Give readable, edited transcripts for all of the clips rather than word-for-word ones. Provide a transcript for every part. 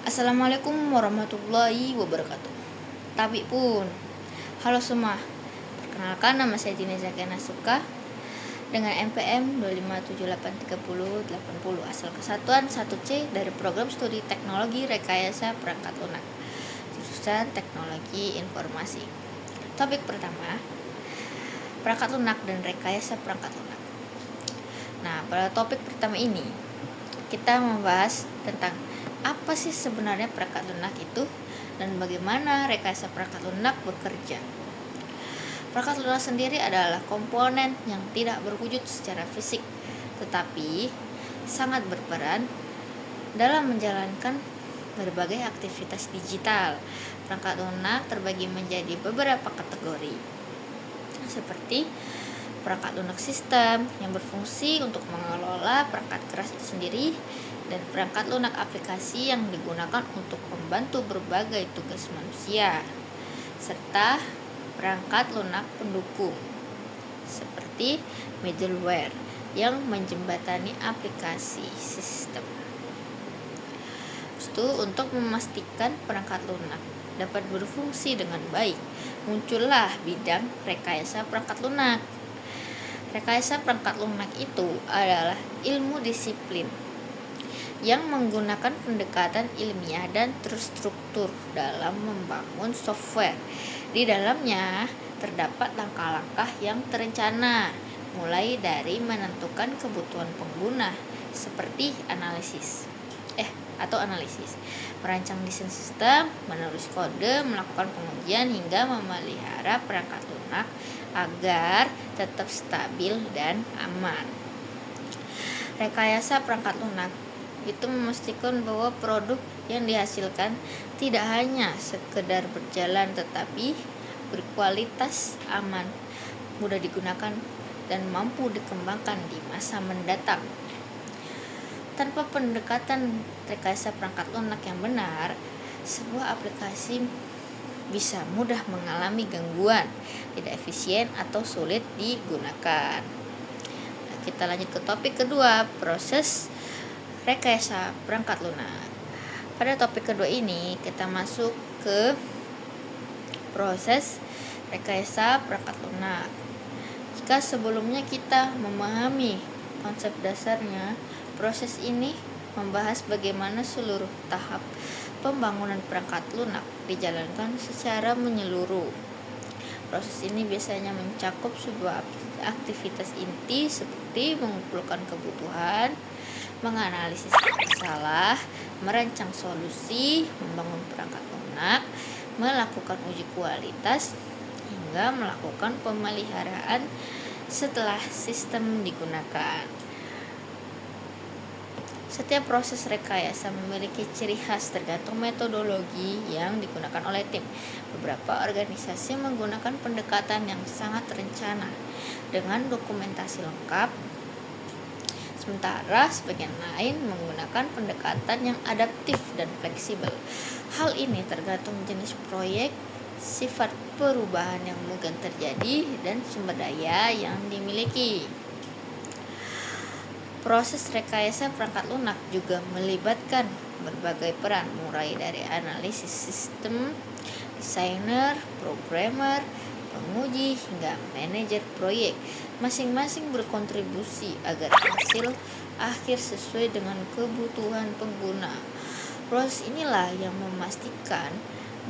Assalamualaikum warahmatullahi wabarakatuh. Tapi pun, halo semua. Perkenalkan, nama saya Dina Zakena Suka dengan NPM 257830880 asal kesatuan 1C dari program studi teknologi rekayasa perangkat lunak, jurusan teknologi informasi. Topik pertama, perangkat lunak dan rekayasa perangkat lunak. Nah, pada topik pertama ini kita membahas tentang apa sih sebenarnya perangkat lunak itu dan bagaimana rekayasa perangkat lunak bekerja. Perangkat lunak sendiri adalah komponen yang tidak berwujud secara fisik, tetapi sangat berperan dalam menjalankan berbagai aktivitas digital. Perangkat lunak terbagi menjadi beberapa kategori, seperti perangkat lunak sistem yang berfungsi untuk mengelola perangkat keras itu sendiri, dan perangkat lunak aplikasi yang digunakan untuk membantu berbagai tugas manusia, serta perangkat lunak pendukung seperti middleware yang menjembatani aplikasi sistem. Untuk memastikan perangkat lunak dapat berfungsi dengan baik, muncullah bidang rekayasa perangkat lunak. Rekayasa perangkat lunak itu adalah ilmu disiplin yang menggunakan pendekatan ilmiah dan terstruktur dalam membangun software. Di dalamnya terdapat langkah-langkah yang terencana, mulai dari menentukan kebutuhan pengguna seperti analisis, merancang desain sistem, menulis kode, melakukan pengujian hingga memelihara perangkat lunak agar tetap stabil dan aman. Rekayasa perangkat lunak itu memastikan bahwa produk yang dihasilkan tidak hanya sekedar berjalan, tetapi berkualitas, aman, mudah digunakan, dan mampu dikembangkan di masa mendatang. Tanpa pendekatan rekayasa perangkat lunak yang benar, sebuah aplikasi bisa mudah mengalami gangguan, tidak efisien, atau sulit digunakan. Nah, kita lanjut ke topik kedua, proses rekayasa perangkat lunak. Pada topik kedua ini kita masuk ke proses rekayasa perangkat lunak. Jika sebelumnya kita memahami konsep dasarnya, proses ini membahas bagaimana seluruh tahap pembangunan perangkat lunak dijalankan secara menyeluruh. Proses ini biasanya mencakup sebuah aktivitas inti seperti mengumpulkan kebutuhan, menganalisis masalah, merancang solusi, membangun perangkat lunak, melakukan uji kualitas, hingga melakukan pemeliharaan setelah sistem digunakan. Setiap proses rekayasa memiliki ciri khas tergantung metodologi yang digunakan oleh tim. Beberapa organisasi menggunakan pendekatan yang sangat terencana dengan dokumentasi lengkap, sementara sebagian lain menggunakan pendekatan yang adaptif dan fleksibel. Hal ini tergantung jenis proyek, sifat perubahan yang mungkin terjadi, dan sumber daya yang dimiliki. Proses rekayasa perangkat lunak juga melibatkan berbagai peran, mulai dari analisis sistem, desainer, programmer, penguji, hingga manajer proyek. Masing-masing berkontribusi agar hasil akhir sesuai dengan kebutuhan pengguna. Proses inilah yang memastikan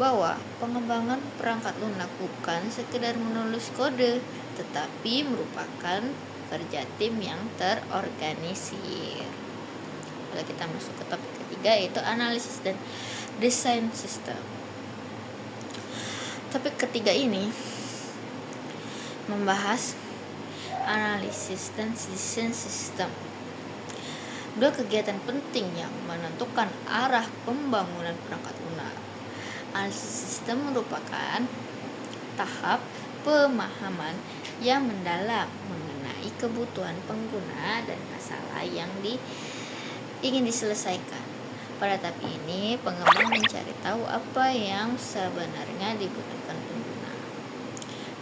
bahwa pengembangan perangkat lunak bukan sekedar menulis kode, tetapi merupakan kerja tim yang terorganisir. Lalu kita masuk ke topik ketiga, yaitu analisis dan desain sistem. Topik ketiga ini membahas analisis dan desain sistem. Dua kegiatan penting yang menentukan arah pembangunan perangkat lunak. Analisis sistem merupakan tahap pemahaman yang mendalam mengenai kebutuhan pengguna dan masalah yang ingin diselesaikan. Pada tahap ini, pengembang mencari tahu apa yang sebenarnya dibutuhkan pengguna,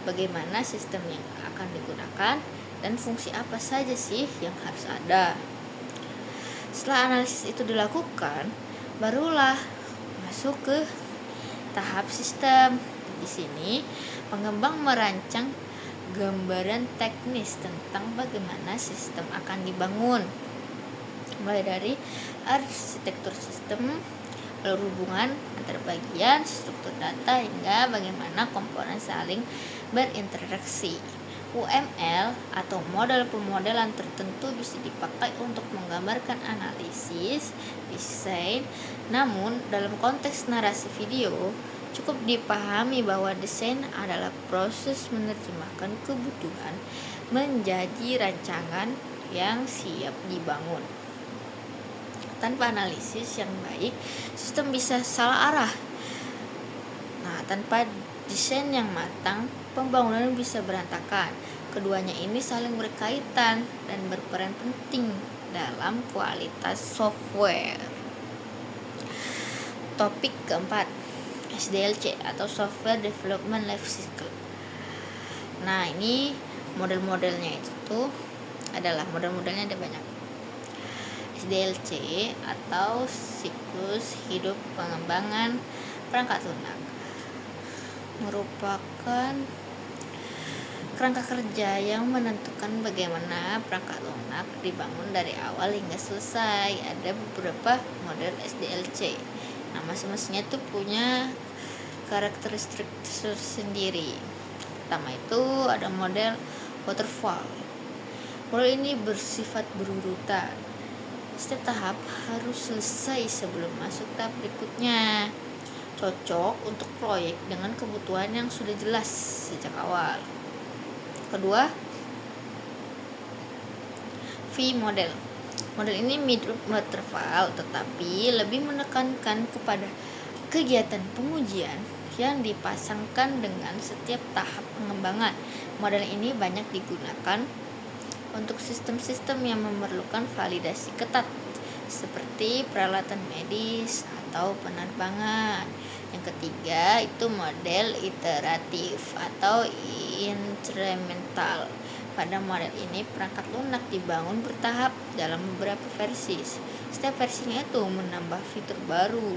bagaimana sistem yang akan digunakan, dan fungsi apa saja sih yang harus ada. Setelah analisis itu dilakukan, barulah masuk ke tahap sistem. Di sini pengembang merancang gambaran teknis tentang bagaimana sistem akan dibangun, mulai dari arsitektur sistem, lalu hubungan antar bagian, struktur data, hingga bagaimana komponen saling berinteraksi. UML atau model pemodelan tertentu bisa dipakai untuk menggambarkan analisis, desain. Namun, dalam konteks narasi video, cukup dipahami bahwa desain adalah proses menerjemahkan kebutuhan menjadi rancangan yang siap dibangun. Tanpa analisis yang baik, sistem bisa salah arah. Tanpa desain yang matang, pembangunan bisa berantakan. Keduanya ini saling berkaitan dan berperan penting dalam kualitas software. Topik keempat, SDLC atau Software Development Life Cycle. Ini model-modelnya itu adalah model-modelnya ada banyak. SDLC atau siklus hidup pengembangan perangkat lunak merupakan kerangka kerja yang menentukan bagaimana perangkat lunak dibangun dari awal hingga selesai. Ada beberapa model SDLC. Masing-masingnya itu punya karakteristik tersendiri. Pertama itu ada model waterfall. Model ini bersifat berurutan. Setiap tahap harus selesai sebelum masuk tahap berikutnya. Cocok untuk proyek dengan kebutuhan yang sudah jelas sejak awal. Kedua, V model. Model ini mirip waterfall tetapi lebih menekankan kepada kegiatan pengujian yang dipasangkan dengan setiap tahap pengembangan. Model ini banyak digunakan untuk sistem-sistem yang memerlukan validasi ketat seperti peralatan medis atau penerbangan. Yang ketiga itu model iteratif atau incremental. Pada model ini perangkat lunak dibangun bertahap dalam beberapa versi. Setiap versinya itu menambah fitur baru.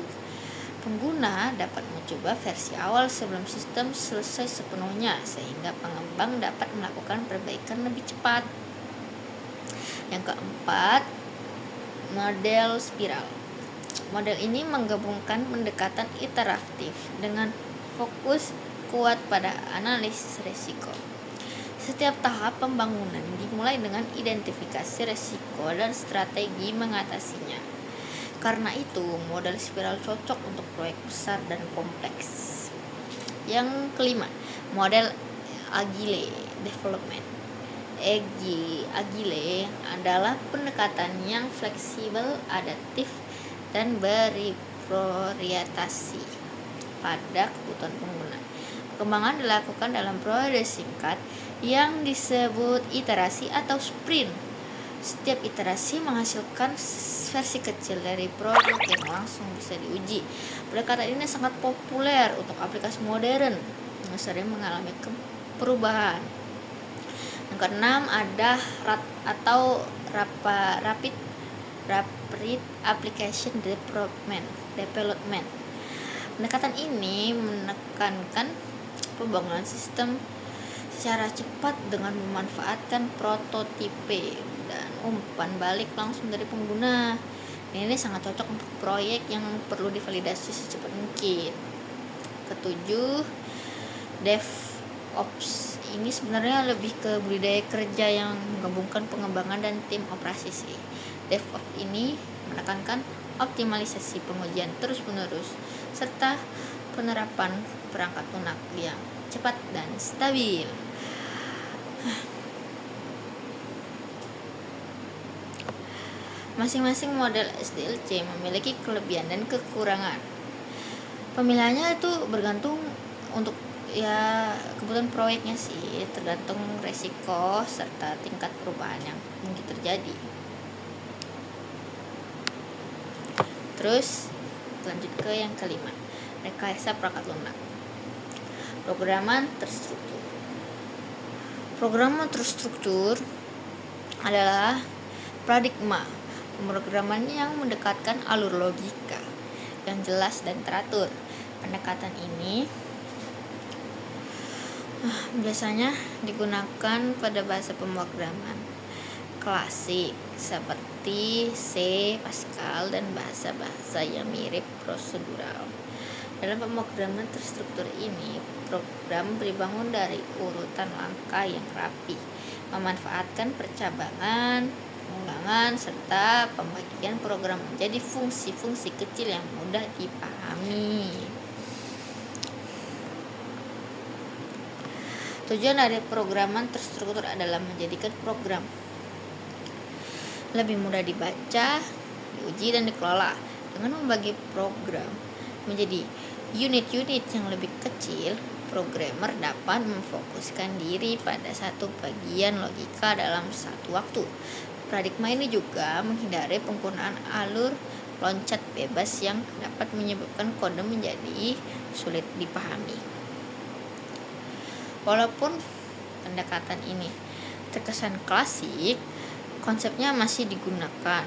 Pengguna dapat mencoba versi awal sebelum sistem selesai sepenuhnya, sehingga pengembang dapat melakukan perbaikan lebih cepat. Yang keempat, model spiral. Model ini menggabungkan pendekatan iteratif dengan fokus kuat pada analisis risiko. Setiap tahap pembangunan dimulai dengan identifikasi risiko dan strategi mengatasinya. Karena itu, model spiral cocok untuk proyek besar dan kompleks. Yang kelima, model Agile Development. Agile adalah pendekatan yang fleksibel, adaptif, dan berorientasi pada kebutuhan pengguna. Perkembangan dilakukan dalam proses singkat yang disebut iterasi atau sprint. Setiap iterasi menghasilkan versi kecil dari produk yang langsung bisa diuji. Pendekatan ini sangat populer untuk aplikasi modern yang sering mengalami perubahan. Yang keenam ada Rapid Application Development. Pendekatan ini menekankan pembangunan sistem secara cepat dengan memanfaatkan prototipe dan umpan balik langsung dari pengguna. Ini sangat cocok untuk proyek yang perlu divalidasi secepat mungkin. Ketujuh, DevOps. Ini sebenarnya lebih ke budidaya kerja yang menggabungkan pengembangan dan tim operasi sih. DevOps ini menekankan optimalisasi pengujian terus-menerus serta penerapan perangkat lunak yang cepat dan stabil. Masing-masing model SDLC memiliki kelebihan dan kekurangan. Pemilihannya itu bergantung untuk kebutuhan proyeknya sih, tergantung resiko serta tingkat perubahan yang mungkin terjadi. Terus lanjut ke yang kelima, rekayasa perangkat lunak. Programan terstruktur adalah paradigma pemrograman yang mendekatkan alur logika yang jelas dan teratur. Pendekatan ini biasanya digunakan pada bahasa pemrograman klasik seperti C, Pascal, dan bahasa-bahasa yang mirip prosedural. Dalam pemrograman terstruktur ini, program dibangun dari urutan langkah yang rapi, memanfaatkan percabangan, pengulangan, serta pembagian program menjadi fungsi-fungsi kecil yang mudah dipahami. Tujuan dari programan terstruktur adalah menjadikan program lebih mudah dibaca, diuji, dan dikelola. Dengan membagi program menjadi unit-unit yang lebih kecil, programmer dapat memfokuskan diri pada satu bagian logika dalam satu waktu. Paradigma ini juga menghindari penggunaan alur loncat bebas yang dapat menyebabkan kode menjadi sulit dipahami. Walaupun pendekatan ini terkesan klasik, konsepnya masih digunakan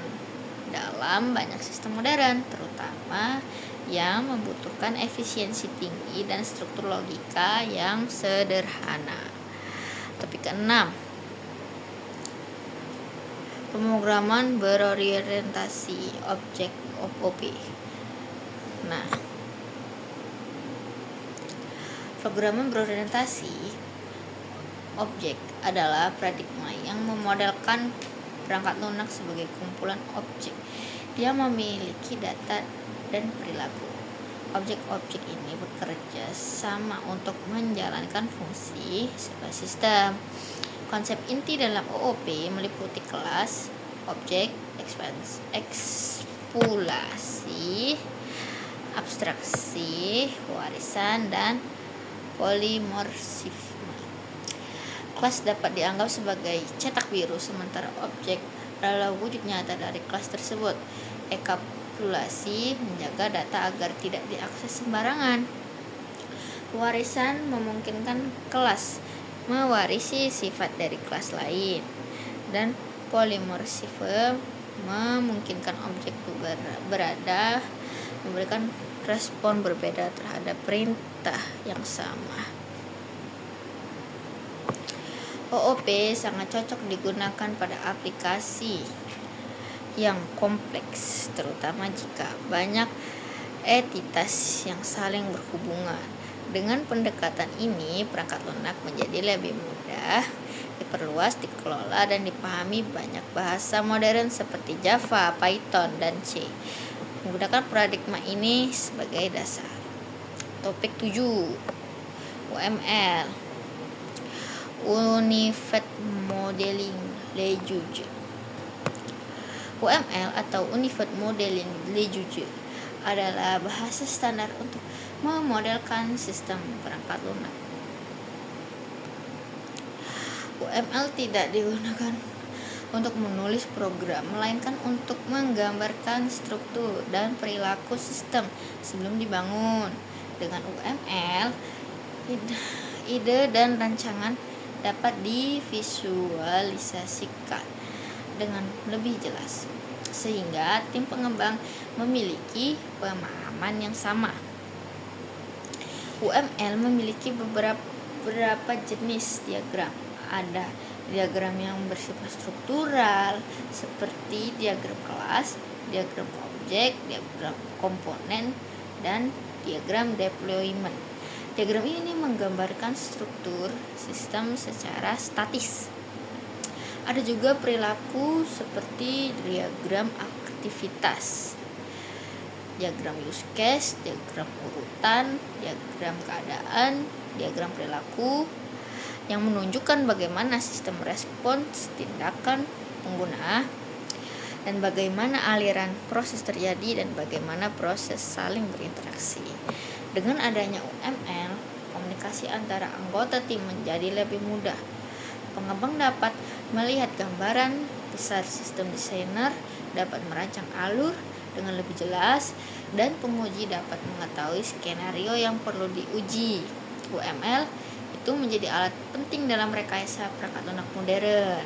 dalam banyak sistem modern, terutama yang membutuhkan efisiensi tinggi dan struktur logika yang sederhana. Topik ke-6, pemrograman berorientasi objek OOP. Pemrograman berorientasi objek adalah paradigma yang memodelkan perangkat lunak sebagai kumpulan objek. Dia memiliki data dan perilaku. Objek-objek ini bekerja sama untuk menjalankan fungsi sebuah sistem. Konsep inti dalam OOP meliputi kelas, objek, ekspulasi, abstraksi, warisan, dan polimorfisme. Kelas dapat dianggap sebagai cetak biru, sementara objek adalah wujud nyata dari kelas tersebut. Ekspulasi menjaga data agar tidak diakses sembarangan. Pewarisan memungkinkan kelas mewarisi sifat dari kelas lain, dan polimorfisme memungkinkan objek berada memberikan respon berbeda terhadap perintah yang sama. OOP sangat cocok digunakan pada aplikasi yang kompleks, terutama jika banyak entitas yang saling berhubungan. Dengan pendekatan ini, perangkat lunak menjadi lebih mudah diperluas, dikelola, dan dipahami banyak bahasa modern seperti Java, Python, dan C. Menggunakan paradigma ini sebagai dasar. Topik 7, UML, Unified Modeling Language. UML atau Unified Modeling Language adalah bahasa standar untuk memodelkan sistem perangkat lunak. UML tidak digunakan untuk menulis program, melainkan untuk menggambarkan struktur dan perilaku sistem sebelum dibangun. Dengan UML, ide dan rancangan dapat divisualisasikan dengan lebih jelas, sehingga tim pengembang memiliki pemahaman yang sama. UML memiliki beberapa jenis diagram. Ada diagram yang bersifat struktural seperti diagram kelas, diagram objek, diagram komponen, dan diagram deployment. Diagram ini menggambarkan struktur sistem secara statis. Ada juga perilaku seperti diagram aktivitas, diagram use case, diagram urutan, diagram keadaan, diagram perilaku yang menunjukkan bagaimana sistem respons tindakan pengguna dan bagaimana aliran proses terjadi dan bagaimana proses saling berinteraksi. Dengan adanya UML, komunikasi antara anggota tim menjadi lebih mudah. Pengembang dapat melihat gambaran besar, sistem desainer dapat merancang alur dengan lebih jelas, dan penguji dapat mengetahui skenario yang perlu diuji. UML itu menjadi alat penting dalam rekayasa perangkat lunak modern.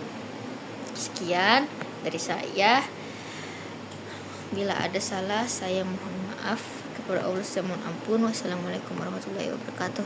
Sekian dari saya. Bila ada salah, saya mohon maaf. kepada Allah saya mohon ampun. Wassalamualaikum warahmatullahi wabarakatuh.